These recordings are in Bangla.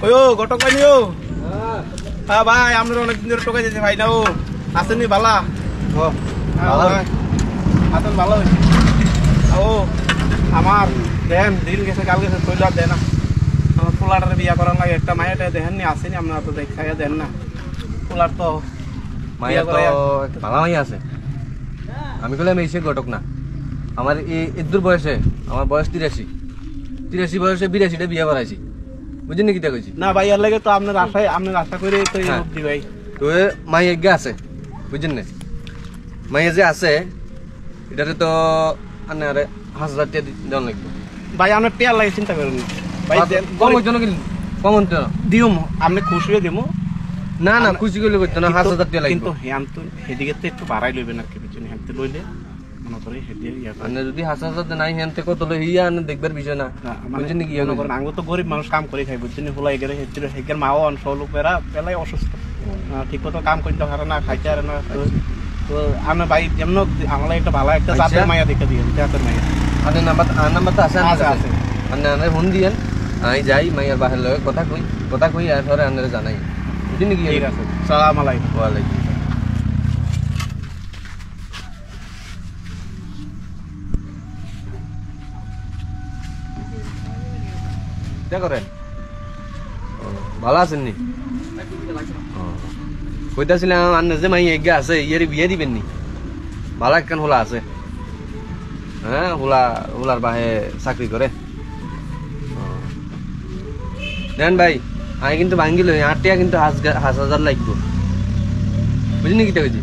ওই গটক ভাই নিও। হ্যাঁ ভাই আমরা অনেকদিন ধরে টোকা যেতে ভাই না ও আসেনি বালা আসেন ভালো ও আমার দেন দিন গেছে কাল গেছে তৈল আর দেয় না আমার পোলাটারে বিয়া করার লাগে একটা মায়াটা দেখেননি আসেনি আপনারা তো দেখাইয়া দেন না পোলার তো মায়া তো ভালো মাইয়া আছে আমি বললাম এই সে ঘটক না আমার এই দূর বয়সে আমার বয়স 83 বয়সে 82টা বিয়া করাইছি বুঝছেন কি তা কইছি না ভাই এর লাগে তো আপনার আশা করে তো এই অবধি ভাই তো মাইয়া এগা আছে বুঝছেন না মাইয়া যে আছে এটাতে তো আরে 1000 টাকা দেন লাগবে ভাই আপনার টেয়ার লাগে চিন্তা করেন না ভাই কম হইতো না কি কম হইতো না দিও আপনি খুশি হয়ে দিমু না না খুশি করলে করতো না 1000 টাকা লাগবে কিন্তু হ্যাঁ তো সেদিকে তো একটু বাড়াই লইবেন আর কি বুঝছেন হ্যাঁ তো লইলে মনে করে হেদিয়ে ইয়া মানে যদি 1000 নাই হ্যাঁ তো কত লই ইয়া না দেখবার বিষয় না বুঝছেন কি ইয়া করেন আঙ্গো তো গরিব মানুষ কাম করে খাই বুঝছেন ফুলাই গেলে হেকের মাও অংশ লোকেরা পেলাই অসুস্থ ঠিক মতো কাম করতে পারে না খাইতে পারে না তো আমি ভাই যেমন আমার একটা ভালো একটা জাতের মায়া দেখে দিয়ে জাতের মায়া আনে নাম্বার তো আছে আছে আনে ফোন দিয়েন আমি যাই মাইয়ার বাহির লগে কথা কই আর পরে আনে জানাই বুঝছেন কি ঠিক আছে সালাম আলাইকুম ওয়ালাইকুম করেন ভালো আছেন নি কইতাছিলাম আন্না যে মাই এগা আছে ইয়ারে বিয়ে দিবেন নি ভালো একখান হোলা আছে হ্যাঁ হোলার বাহে চাকরি করে দেন ভাই আমি কিন্তু ভাঙ্গিল 8 টাকা কিন্তু 1000 লাগবে বুঝলি কি কইছি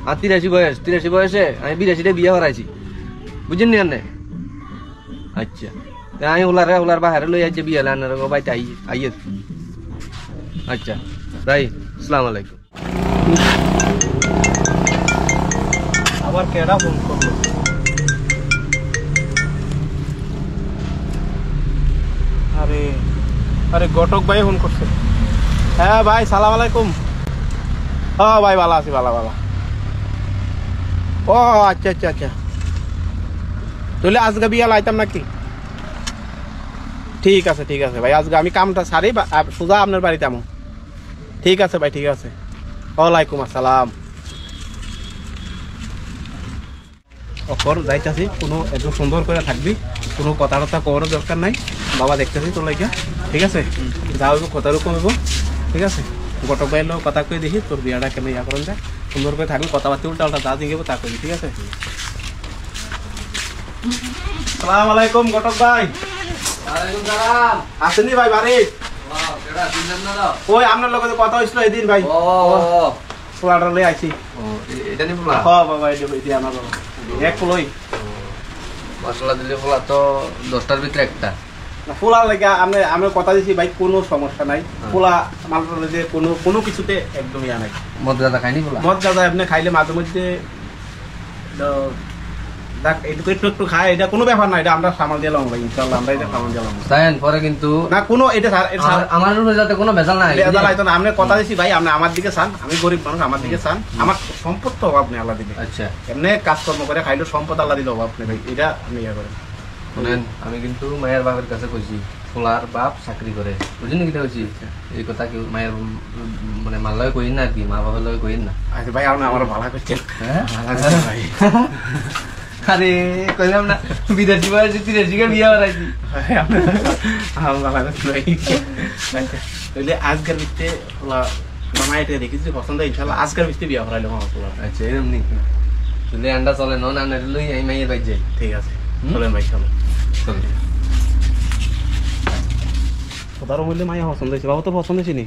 আর 83 বয়সে আমি 82টা বিয়ে করাইছি বুঝছেন নি আন্নে আচ্ছা আমি ওলার বাহারে লই আইছে বিয়ে লানার গো বাইতে আইয়ে আচ্ছা ভাই আসসালামু আলাইকুম আবার কেডা ফোন করলো আরে গটক ভাই ফোন করছে হ্যাঁ ভাই সালাম আলাইকুম হ্যাঁ ভাই ভালো আছি ভালো ও আচ্ছা তাহলে আজকে বিয়া লাইতাম নাকি ঠিক আছে ভাই আজকে আমি কামটা সারি সোজা আপনার বাড়িতে আমো ঠিক আছে ভাই ঠিক আছে ওয়ালাইকুম আসসালাম অকর যাইতাছি কোনো একটু সুন্দর করে থাকবি কোনো কথা টথা করার দরকার নাই বাবা দেখতেছি তোর লাগিয়া ঠিক আছে যা হইব কথারও কমিব ঠিক আছে গটক ভাইয়ের লোক কথা কই দেখি তোর বিয়াটা কেন ইয়া করেন যায় সুন্দর করে থাকবি কথাবার্তা উল্টা যা জিঙ্গেব তা করবি ঠিক আছে সালাম আলাইকুম গটক ভাই আসেনি ভাই বাড়ি ওই আপনার লোক কথা হয়েছিল এদিন ভাই পোলাটা লই আইছি এটা নি পোলা হ্যাঁ বাবা এটা আমার বাবা এক পোলাই মশলা দিলে পোলা তো 10টার ভিতরে একটা পোলা লাগে আমি কথা দিছি ভাই কোনো সমস্যা নাই পোলা মালটা যে কোনো কিছুতে একদমই নাই মদ গাঁজা খাইনি পোলা মদ গাঁজা আপনি খাইলে মাঝে মধ্যে একটু খায় এটা কোনো ব্যাপার না এটা আমরা সামাল দিলাম ভাই ইনশাআল্লাহ আমরা এটা সামাল দিলাম তাইন পরে কিন্তু না কোনো এটা আমার উপরে যাতে কোনো ভেজাল নাই ভেজাল আইতো না আমি কথা দিছি ভাই আপনি আমার দিকে চান আমি গরিব মানুষ আমার দিকে চান আমার সম্পদ তো অভাব নেই আল্লাহ দিবে আচ্ছা এমনি কাজকর্ম করে খাইলে সম্পদ আল্লাহ দিলে অভাব নেই ভাই এটা আমি ইয়া করেন শুনেন আমি কিন্তু মায়ের বাপের কাছে কইছি পোলার বাপ চাকরি করে বুঝলেন কি কইছি এই কথা কি মায়ের মানে মার লগে কইন না আর কি মা বাবার লগে কইন না আচ্ছা ভাই আপনি আমার ভালো করছেন হ্যাঁ ভাই আরে কইলাম না বিদেশি বয়সে 83 কে বিয়ে করাইছি আজকের ভিত্তে মামাইটা দেখেছি পছন্দ ইনশাল্লাহ আজকের ভিত্তে বিয়ে করাইলো আচ্ছা এরকম নি চলে আন্ডা চলে নন আন্ডা লই এই মাইয়ের বাই যাই ঠিক আছে চলেন ভাই চলেন কোথাও বললে মাইয়া পছন্দ হয়েছে বাবু তো পছন্দ হয়েছে নি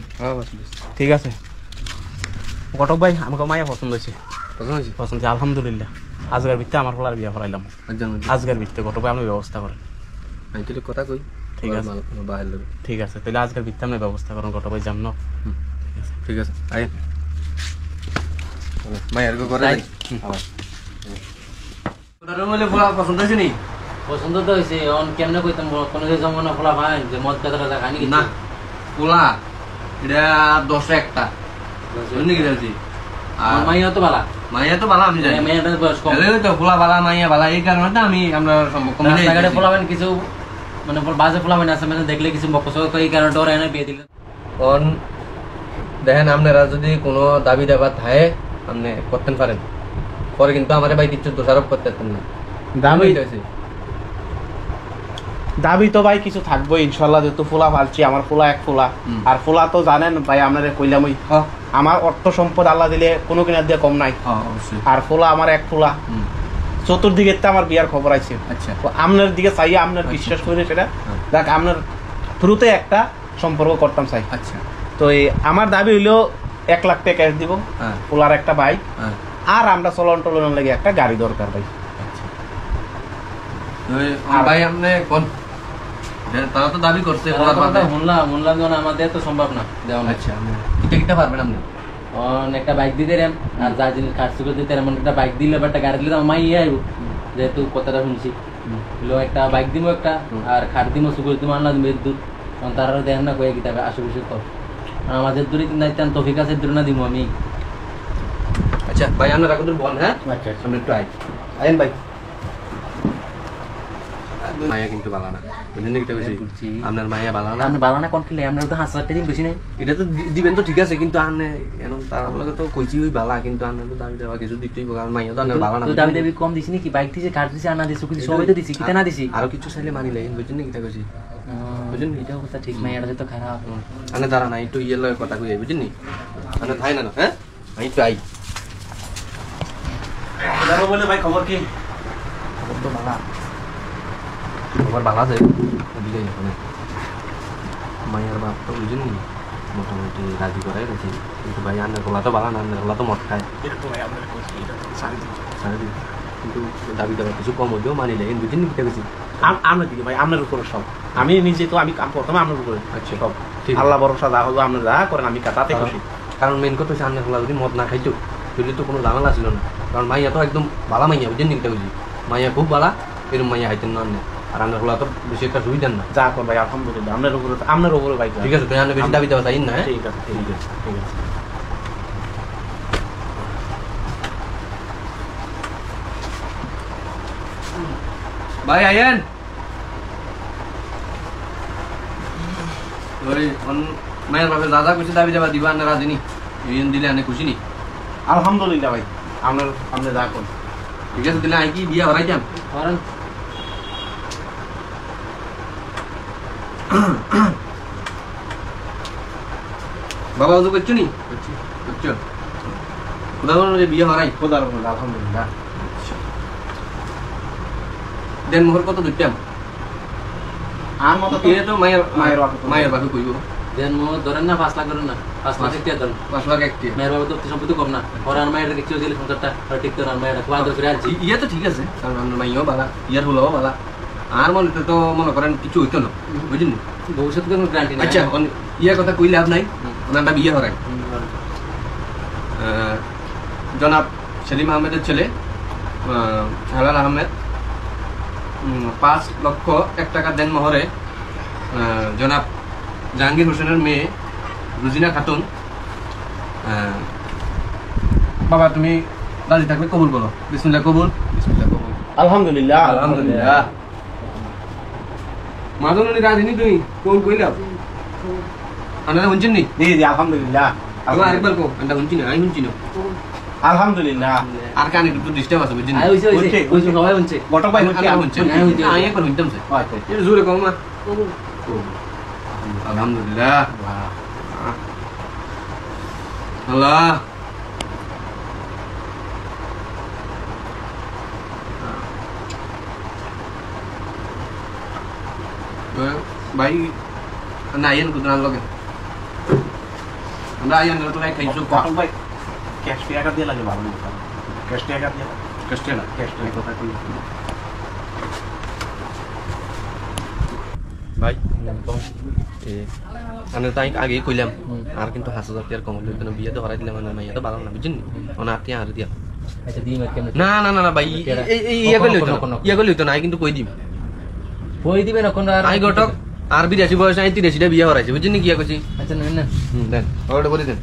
ঠিক আছে ঘটক ভাই আমাকে মাইয়া পছন্দ হয়েছে পছন্দ হয়েছে আলহামদুলিল্লাহ আজকের ভিত্তে আমার ফলার বিয়ে করাইলাম আজকের ভিত্তে ঘটক ভাই আপনি ব্যবস্থা করেন কথা কই ঠিক আছে ঠিক আছে তাহলে আজকের ভিত্তে আপনি ব্যবস্থা করেন ঘটক ভাই জানো ঠিক আছে আই মায়ের গো করে ওটার মধ্যে ফলা পছন্দ হয়েছে নি পছন্দ তো হয়েছে অন কেমনে কইতাম কোনো যে জমনা ফলা ভাই যে মদ কাতরা খানি না পোলা এটা 10 একটা বুঝলি কি বলছি আর মাইয়া তো বালা মাইয়া তো ভালো আমি জানি মেয়েটার বয়স কম এই তো পোলা ভালো মাইয়া ভালো এই কারণে তো আমি আমরা সম্পর্ক রাস্তাঘাটে পোলাবেন কিছু মানে বাজে পোলাবেন আছে মানে দেখলে কিছু বকস এই কারণে ওরা এনে বিয়ে দিল অন দেখেন আপনারা যদি কোনো দাবি দাবা থাকে আপনি করতে পারেন পরে কিন্তু আমার ভাই কিছু দোষারোপ করতে পারতেন না দাবি হয়েছে দাবি তো ভাই কিছু থাকবো ইনশাল্লাহ, যেহেতু ফুলা ফালছি, আমার ফুলা এক ফুলা। হুম। আর ফুলা তো জানেন ভাই, আপনারা কইলামই আমার অর্থ সম্পদ আল্লাহ দিলে কোনো কিনার দিয়ে কম নাই। অবশ্যই আর ফুলা আমার এক ফুলা, চতুর্দিকে তো আমার বিয়ার খবর আছে। আচ্ছা তো আপনার দিকে চাইয়া আপনার বিশ্বাস করে সেটা দেখ আপনার থ্রুতে একটা সম্পর্ক করতাম চাই। আচ্ছা তো এই আমার দাবি হইলো 1 লাখ টাকা ক্যাশ দিব, হ্যাঁ ফুলার একটা বাইক, হ্যাঁ আর আমরা চলন টলনের লাগে একটা গাড়ি দরকার ভাই। ভাই আপনি কোন তারা তো দাবি করছে শুনলাম যখন আমাদের তো সম্ভব না দেওয়া না। আচ্ছা কিটা কিটা পারবেন আপনি একটা বাইক দিতে রেম আর যা জিনিস খার্চ করে দিতে এমন একটা বাইক দিলে বা একটা গাড়ি দিলে আমার মাই আইব, যেহেতু কথাটা শুনছি একটা বাইক দিব একটা আর খাট দিব সুগুর দিব আনলাম বিদ্যুৎ, কারণ তারা দেখেন না কয়ে কিতাবে আশেপাশে কর আমাদের দূরে কিন্তু তফিক আছে দূরে না দিব আমি। আচ্ছা ভাই আপনারা কত বল হ্যাঁ আচ্ছা সামনে একটু আইন ভাই মায়া কিন্তু বালা না বুঝলেন কি বেশি আপনার মায়া বালা না আপনি বালা না কোন খেলে আপনার তো 5,000 টাকা বেশি নাই এটা তো দিবেন তো ঠিক আছে কিন্তু আনে এখন তার লগে তো কইছি ওই বালা কিন্তু আনে তো দাবি দেওয়া কিছু দিতেই কারণ মাইয়া তো আনে বালা না তো দাবি দাবি কম দিছি নাকি বাইক দিছে কার দিছে আর না দিছে কিছু সবাই তো দিছি কিটা না দিছি আরো কিছু চাইলে মানি লাগেন বুঝলেন কি কইছি বুঝলেন এটাও কথা ঠিক নাই, এটা তো খারাপ। আনে দাঁড়া না একটু ইয়ের লগে কথা কই বুঝলেন নি আনে থাই না হ্যাঁ আমি একটু আই বলে ভাই খবর কি? খবর তো বালা খবর বালা আছে দিলে এখানে মাইয়ার বাপ তো বুঝলেন নি মোটামুটি রাজি করাই গেছি কিন্তু ভাই আন্নার গোলা তো বালা না আন্নার গোলা তো মদ খায় সারাদিন কিন্তু দাবি দেওয়া কিছু কম হলেও মানি লাগেন বুঝলেন নি কিটা গেছি আপনার দিকে ভাই আপনার উপরে সব, আমি নিজে তো আমি প্রথমে আপনার উপরে আচ্ছা সব ঠিক আল্লাহ ভরসা যা হলো আপনার যা করেন আমি তাতে খুশি। কারণ মেন কথা হচ্ছে আন্নার গোলা যদি মদ না খাইতো যদি তো কোনো ঝামেলা ছিল না, কারণ মাইয়া তো একদম বালা মাইয়া বুঝলেন নি কিটা গেছি মাইয়া খুব বালা এরকম মাইয়া হাইতেন না আন্নে আর আন্নার গোলা তো বেশি একটা সুবিধার না। যা কর ভাই আলহামদুলিল্লাহ আপনার উপরে ভাই ঠিক আছে তুই আন্না বেশি দাবি দেওয়া চাই না ঠিক আছে ঠিক আছে ঠিক আছে। ভাই আয়েন ওই মায়ের বাপে দাদা কিছু দাবি দেওয়া দিবা আন্না রাজি নি ইন দিলে আনে খুশি নি আলহামদুলিল্লাহ ভাই আপনি যা করেন ঠিক আছে দিলে আই কি বিয়া হরাইতাম কারণ বাবা ওদের করছো নি করছো খুদা বিয়ে হরাই খোদার উপরে আলহামদুলিল্লাহ। দেন মোহর কত দিতাম আর মতো এ তো মায়ের মায়ের মায়ের বাপে কইব দেন ধরেন না 5 লাখ ধরেন না 5 লাখ টাকা ধরেন 5 লাখ একটি মেয়ের বাবা তো সম্পত্তি কম না পরে আর মায়ের কিছু দিলে সংসারটা ঠিক তো আর মায়ের খাওয়া দাওয়া করে আনছি ইয়ে তো ঠিক আছে কারণ আমরা মাইও বালা ইয়ার হলো বালা আর মনে তো মনে করেন কিছু হইতো না বুঝলেন ভবিষ্যৎ কোনো গ্যারান্টি নাই। আচ্ছা ইয়ার কথা কই লাভ নাই ওনারটা বিয়ে হরাই জনাব সেলিম আহমেদের ছেলে হেলাল আহমেদ 5 লক্ষ 1 টাকা দেন মোহরে জনাব জাহাঙ্গীর হোসেনের মেয়ে রুজিনা খাতুন। বাবা তুমি রাজি থাকলে কবুল করো বিসমিল্লাহ কবুল বিসমিল্লাহ কবুল আলহামদুলিল্লাহ আলহামদুলিল্লাহ মাদুনি রাজি নি তুমি কোন কইলা আনারা শুনছেন নি জি জি আলহামদুলিল্লাহ আবার আরেকবার কো আন্ডা শুনছি না আমি শুনছি না আলহামদুলিল্লাহ। আর কানে একটু ডিস্টার্ব আছে বুঝছেন আই হইছে হইছে সবাই হইছে গটক ভাই আন্ডা শুনছেন আমি একবার শুনতাম স্যার আচ্ছা এটা জোরে কম না আলহামদুলিল্লাহ আল্লাহ ভাই না আইন কুদরান লগে আমরা আইন তো নাই খাইছো গটক ভাই ক্যাশ টাকা দিয়ে লাগে ভালো ক্যাশ টাকা দিয়ে কষ্ট না ক্যাশ টাকা কথা কই ভাই আমি তাই আগে কইলাম আর কিন্তু 5,000 টাকার কম হইলো কেন বিয়ে তো হরাই দিলাম না মাইয়া তো ভালো না বুঝছেন ওনা আতিয়া আর দিয়া আচ্ছা দিই মত কেন না না না ভাই এই ইয়া কইলো তো না কিন্তু কই দিম কই দিবেন এখন আর আই গটক আর 82 বয়স আই 83টা বিয়ে হরাইছে বুঝছেন কি কইছি আচ্ছা নেন না দেন অর্ডার করে দেন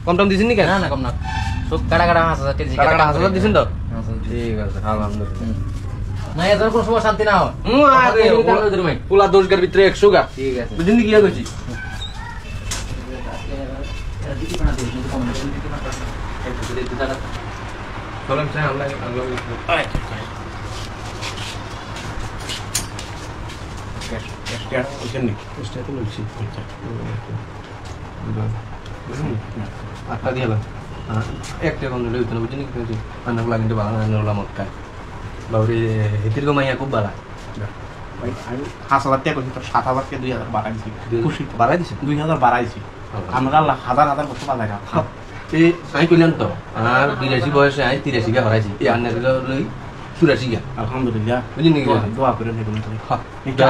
কম টম দিছেন নি কেন না না কম না সব কাটা কাটা 5000 কেজি কাটা কাটা 5000 দিছেন তো 5000 ঠিক আছে আলহামদুলিল্লাহ না এত কোনো সময় শান্তি না হয় আরে পোলা 10 গার ভিতরে 100 গা ঠিক আছে বুঝছেন কি কইছি চলেন চাই আমরা আটটা দিয়ে একটা কোন লইতো না বুঝছেন কি কইছি আন্না লাগি তো ভালো না হলো মক্কা বাউরি হেতির গো মাইয়া খুব ভালো আমি 5000 টাকা করছি তো 7000 থেকে 2000 বাড়াইছি খুশি বাড়াই দিছে 2000 বাড়াইছি আমরা হাজার হাজার বছর বাজাই এই আমি কইলাম তো আর 82 বয়সে আমি 83 গা হারাইছি এই আন্নার লই 84 গা আলহামদুলিল্লাহ বুঝছেন কি দোয়া করেন এগুলো হ্যাঁ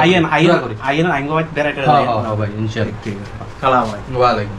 আইয়েন আইয়েন আইয়েন আইঙ্গো বেড়াইতে হ্যাঁ ভাই ইনশাআল্লাহ ঠিক আছে সালাম আলাইকুম ওয়া আলাইকুম